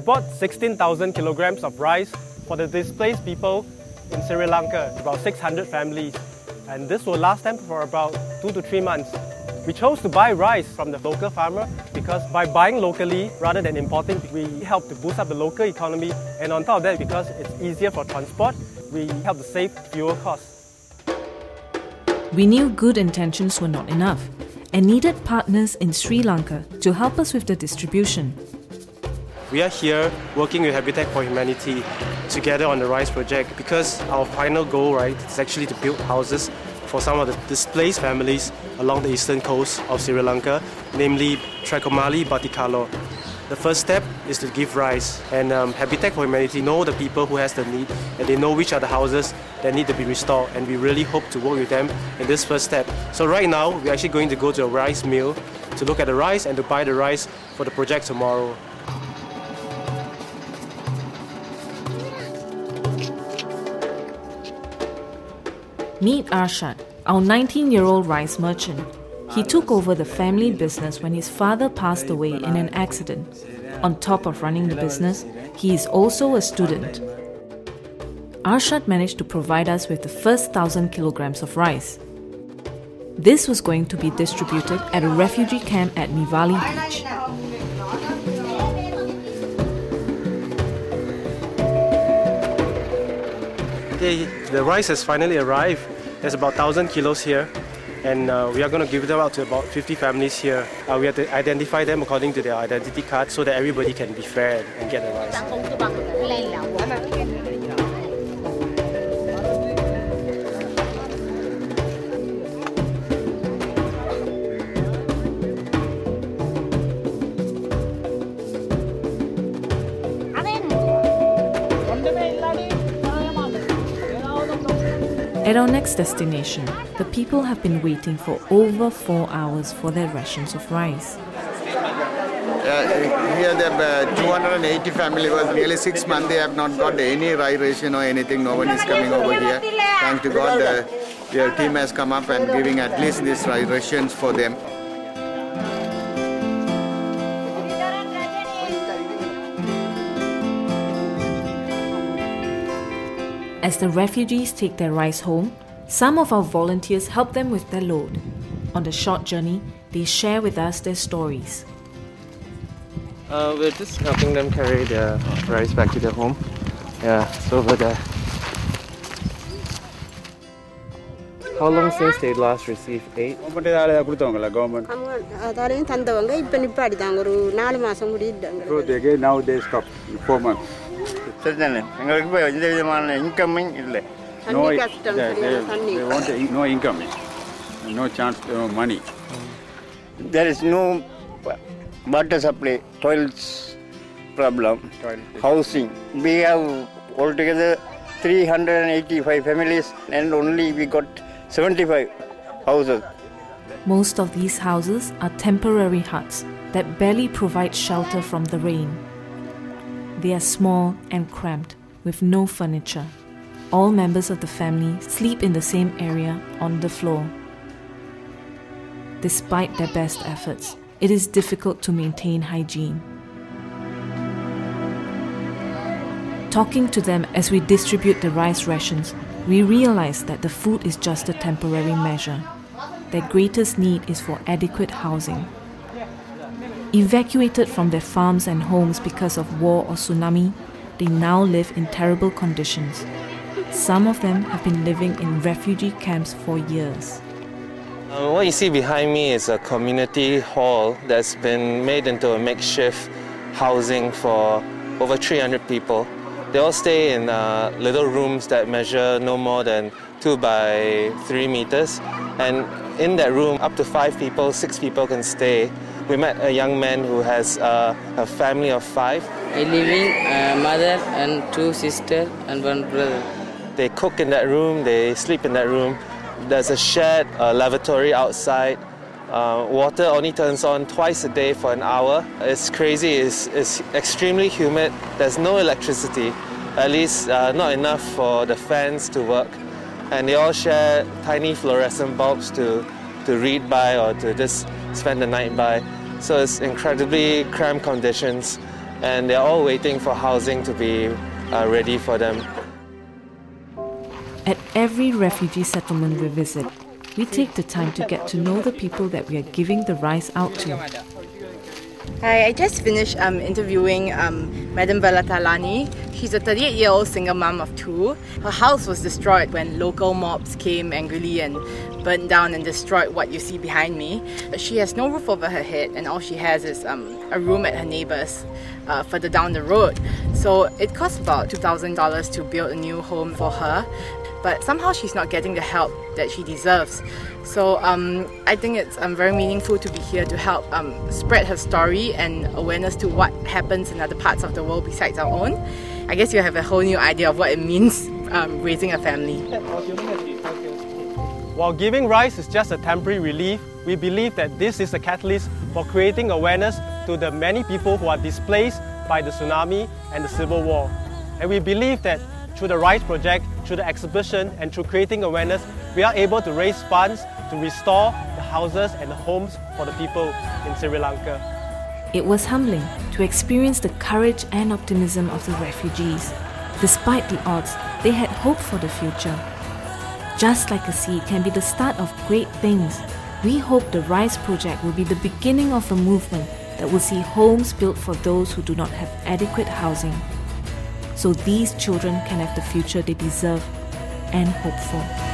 bought 16,000 kilograms of rice for the displaced people in Sri Lanka, about 600 families. And this will last them for about 2 to 3 months. We chose to buy rice from the local farmer because by buying locally rather than importing, we help to boost up the local economy. And on top of that, because it's easier for transport, we help to save fuel costs. We knew good intentions were not enough and needed partners in Sri Lanka to help us with the distribution. We are here working with Habitat for Humanity together on the rice project because our final goal, is actually to build houses for some of the displaced families along the eastern coast of Sri Lanka, namely Triston, Batikalo. The first step is to give rice, and Habitat for Humanity know the people who has the need, and they know which are the houses that need to be restored, and we really hope to work with them in this first step. So right now, we're actually going to go to a rice mill to look at the rice and to buy the rice for the project tomorrow. Meet Arshad, our 19-year-old rice merchant. He took over the family business when his father passed away in an accident. On top of running the business, he is also a student. Arshad managed to provide us with the first 1,000 kilograms of rice. This was going to be distributed at a refugee camp at Nivali Beach. The rice has finally arrived. There's about 1,000 kilos here, and we are going to give them out to about 50 families here. We have to identify them according to their identity card so that everybody can be fair and get the rice. At our next destination, the people have been waiting for over 4 hours for their rations of rice. Here the 280 family was nearly 6 months. They have not got any rice ration or anything. No one is coming over here. Thanks to God, their team has come up and giving at least these rice rations for them. As the refugees take their rice home, some of our volunteers help them with their load. On the short journey, they share with us their stories. We're just helping them carry their rice back to their home. Yeah, it's over there. How long since they last received aid? Now they stop 4 months. No income, no chance, no money. There is no water supply, toilets problem, housing. We have altogether 385 families and only we got 75 houses. Most of these houses are temporary huts that barely provide shelter from the rain. They are small and cramped, with no furniture. All members of the family sleep in the same area on the floor. Despite their best efforts, it is difficult to maintain hygiene. Talking to them as we distribute the rice rations, we realize that the food is just a temporary measure. Their greatest need is for adequate housing. Evacuated from their farms and homes because of war or tsunami, they now live in terrible conditions. Some of them have been living in refugee camps for years. What you see behind me is a community hall that's been made into a makeshift housing for over 300 people. They all stay in little rooms that measure no more than 2 by 3 meters. And in that room, up to 5 people, 6 people can stay. We met a young man who has a family of 5. I live in mother and 2 sisters and 1 brother. They cook in that room, they sleep in that room. There's a shared lavatory outside. Water only turns on twice a day for an hour. It's crazy, it's extremely humid. There's no electricity, at least not enough for the fans to work. And they all share tiny fluorescent bulbs to read by or to just spend the night by. So it's incredibly cramped conditions. and they're all waiting for housing to be ready for them. At every refugee settlement we visit, we take the time to get to know the people that we are giving the rice out to. Hi, I just finished interviewing Madam Valatalani. She's a 38-year-old single mom of 2. Her house was destroyed when local mobs came angrily and burned down and destroyed what you see behind me. She has no roof over her head, and all she has is a room at her neighbour's further down the road. So it cost about $2,000 to build a new home for her, but somehow she's not getting the help that she deserves. So I think it's very meaningful to be here to help spread her story and awareness to what happens in other parts of the world besides our own. I guess you have a whole new idea of what it means raising a family. While giving rice is just a temporary relief, we believe that this is a catalyst for creating awareness to the many people who are displaced by the tsunami and the civil war. And we believe that through the Rice Project, through the exhibition and through creating awareness, we are able to raise funds to restore the houses and the homes for the people in Sri Lanka. It was humbling to experience the courage and optimism of the refugees. Despite the odds, they had hope for the future. Just like a seed can be the start of great things, we hope the Rice Project will be the beginning of a movement that will see homes built for those who do not have adequate housing, so these children can have the future they deserve and hope for.